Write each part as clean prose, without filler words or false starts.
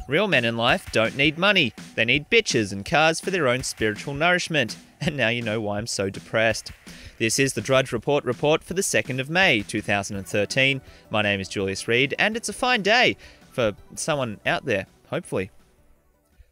Real men in life don't need money. They need bitches and cars for their own spiritual nourishment. And now you know why I'm so depressed. This is the Drudge Report for the 2nd of May, 2013. My name is Julius Reed, and it's a fine day for someone out there, hopefully.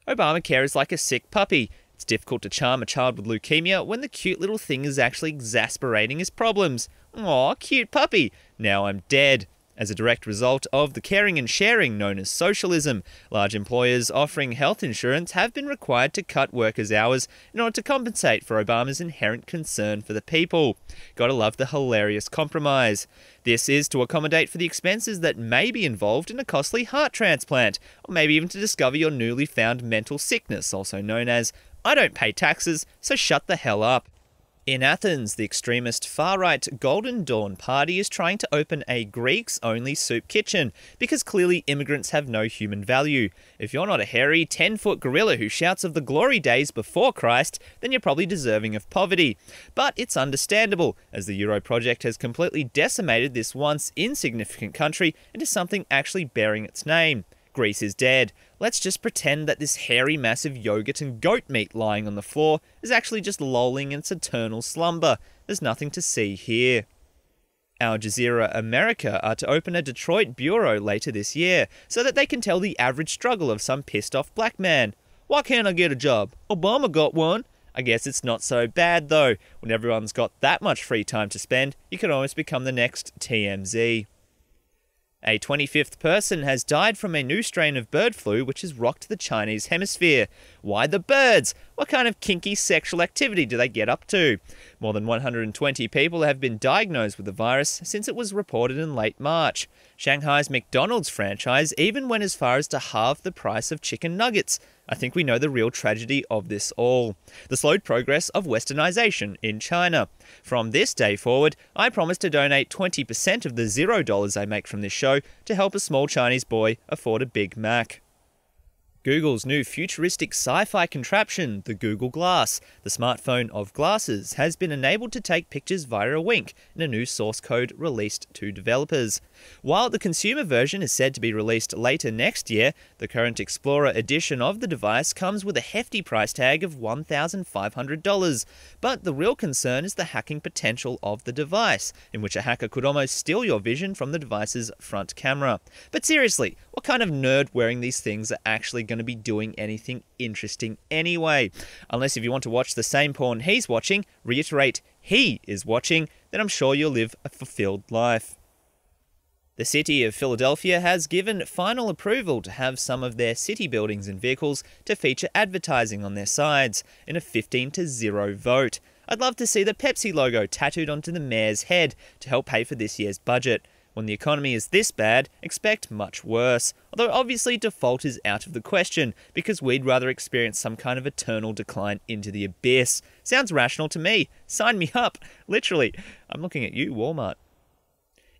Obamacare is like a sick puppy. It's difficult to charm a child with leukemia when the cute little thing is actually exacerbating his problems. Aw, cute puppy. Now I'm dead. As a direct result of the caring and sharing known as socialism, large employers offering health insurance have been required to cut workers' hours in order to compensate for Obama's inherent concern for the people. Gotta love the hilarious compromise. This is to accommodate for the expenses that may be involved in a costly heart transplant, or maybe even to discover your newly found mental sickness, also known as, I don't pay taxes, so shut the hell up. In Athens, the extremist far-right Golden Dawn Party is trying to open a Greeks-only soup kitchen, because clearly immigrants have no human value. If you're not a hairy, 10-foot gorilla who shouts of the glory days before Christ, then you're probably deserving of poverty. But it's understandable, as the Euro project has completely decimated this once insignificant country into something actually bearing its name. Greece is dead. Let's just pretend that this hairy mass of yogurt and goat meat lying on the floor is actually just lolling in its eternal slumber. There's nothing to see here. Our Jazeera America are to open a Detroit bureau later this year, so that they can tell the average struggle of some pissed off black man. Why can't I get a job? Obama got one. I guess it's not so bad though. When everyone's got that much free time to spend, you can almost become the next TMZ. A 25th person has died from a new strain of bird flu which has rocked the Chinese hemisphere. Why the birds? What kind of kinky sexual activity do they get up to? More than 120 people have been diagnosed with the virus since it was reported in late March. Shanghai's McDonald's franchise even went as far as to halve the price of chicken nuggets. I think we know the real tragedy of this all. The slowed progress of westernization in China. From this day forward, I promise to donate 20% of the $0 I make from this show to help a small Chinese boy afford a Big Mac. Google's new futuristic sci-fi contraption, the Google Glass, the smartphone of glasses, has been enabled to take pictures via a wink in a new source code released to developers. While the consumer version is said to be released later next year, the current Explorer edition of the device comes with a hefty price tag of $1,500. But the real concern is the hacking potential of the device, in which a hacker could almost steal your vision from the device's front camera. But seriously, what kind of nerd wearing these things are actually going to be doing anything interesting anyway? Unless if you want to watch the same porn he's watching, reiterate, he is watching, then I'm sure you'll live a fulfilled life. The city of Philadelphia has given final approval to have some of their city buildings and vehicles to feature advertising on their sides in a 15-0 vote. I'd love to see the Pepsi logo tattooed onto the mayor's head to help pay for this year's budget. When the economy is this bad, expect much worse. Although obviously default is out of the question, because we'd rather experience some kind of eternal decline into the abyss. Sounds rational to me. Sign me up. Literally. I'm looking at you, Walmart.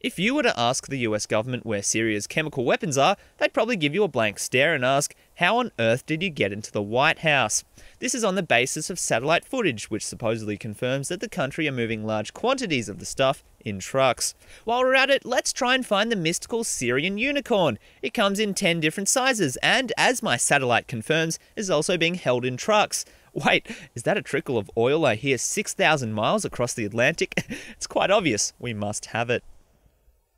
If you were to ask the US government where Syria's chemical weapons are, they'd probably give you a blank stare and ask, how on earth did you get into the White House? This is on the basis of satellite footage, which supposedly confirms that the country are moving large quantities of the stuff in trucks. While we're at it, let's try and find the mystical Syrian unicorn. It comes in 10 different sizes and, as my satellite confirms, is also being held in trucks. Wait, is that a trickle of oil I hear 6,000 miles across the Atlantic? It's quite obvious. We must have it.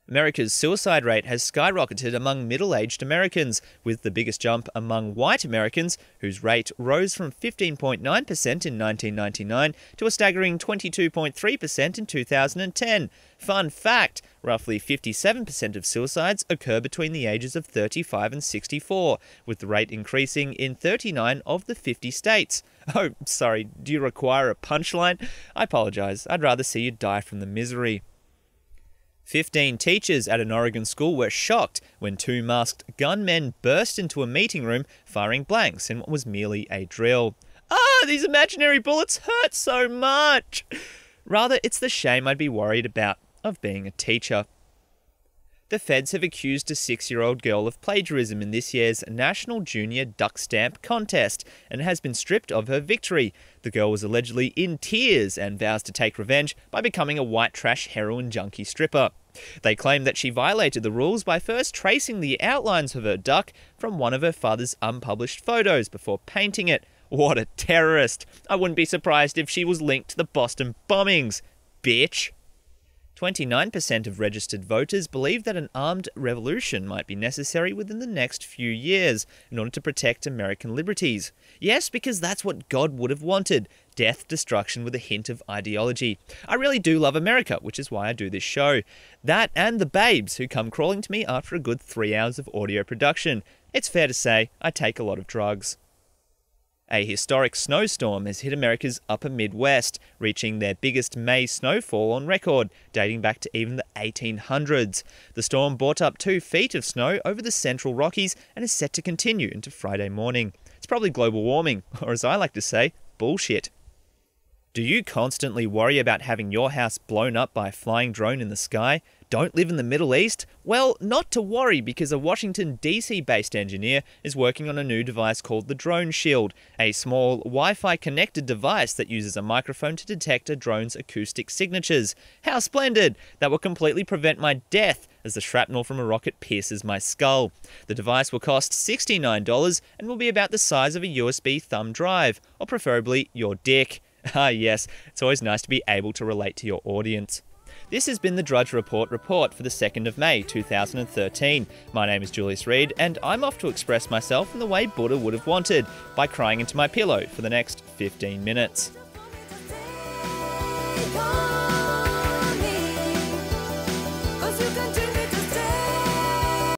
America's suicide rate has skyrocketed among middle-aged Americans, with the biggest jump among white Americans, whose rate rose from 15.9% in 1999 to a staggering 22.3% in 2010. Fun fact, roughly 57% of suicides occur between the ages of 35 and 64, with the rate increasing in 39 of the 50 states. Oh, sorry, do you require a punchline? I apologize, I'd rather see you die from the misery. 15 teachers at an Oregon school were shocked when 2 masked gunmen burst into a meeting room firing blanks in what was merely a drill. These imaginary bullets hurt so much! Rather, it's the shame I'd be worried about of being a teacher. The feds have accused a 6-year-old girl of plagiarism in this year's National Junior Duck Stamp Contest and has been stripped of her victory. The girl was allegedly in tears and vows to take revenge by becoming a white trash heroin junkie stripper. They claim that she violated the rules by first tracing the outlines of her duck from one of her father's unpublished photos before painting it. What a terrorist! I wouldn't be surprised if she was linked to the Boston bombings. Bitch! 29% of registered voters believe that an armed revolution might be necessary within the next few years in order to protect American liberties. Yes, because that's what God would have wanted. Death, destruction with a hint of ideology. I really do love America, which is why I do this show. That and the babes who come crawling to me after a good 3 hours of audio production. It's fair to say I take a lot of drugs. A historic snowstorm has hit America's upper Midwest, reaching their biggest May snowfall on record, dating back to even the 1800s. The storm brought up 2 feet of snow over the central Rockies and is set to continue into Friday morning. It's probably global warming, or as I like to say, bullshit. Do you constantly worry about having your house blown up by a flying drone in the sky? Don't live in the Middle East? Well, not to worry, because a Washington DC-based engineer is working on a new device called the Drone Shield, a small Wi-Fi connected device that uses a microphone to detect a drone's acoustic signatures. How splendid! That will completely prevent my death as the shrapnel from a rocket pierces my skull. The device will cost $69 and will be about the size of a USB thumb drive, or preferably your dick. Ah yes, it's always nice to be able to relate to your audience. This has been the Drudge Report for the 2nd of May 2013. My name is Julius Reed, and I'm off to express myself in the way Buddha would have wanted, by crying into my pillow for the next 15 minutes. Take on me, 'cause you can do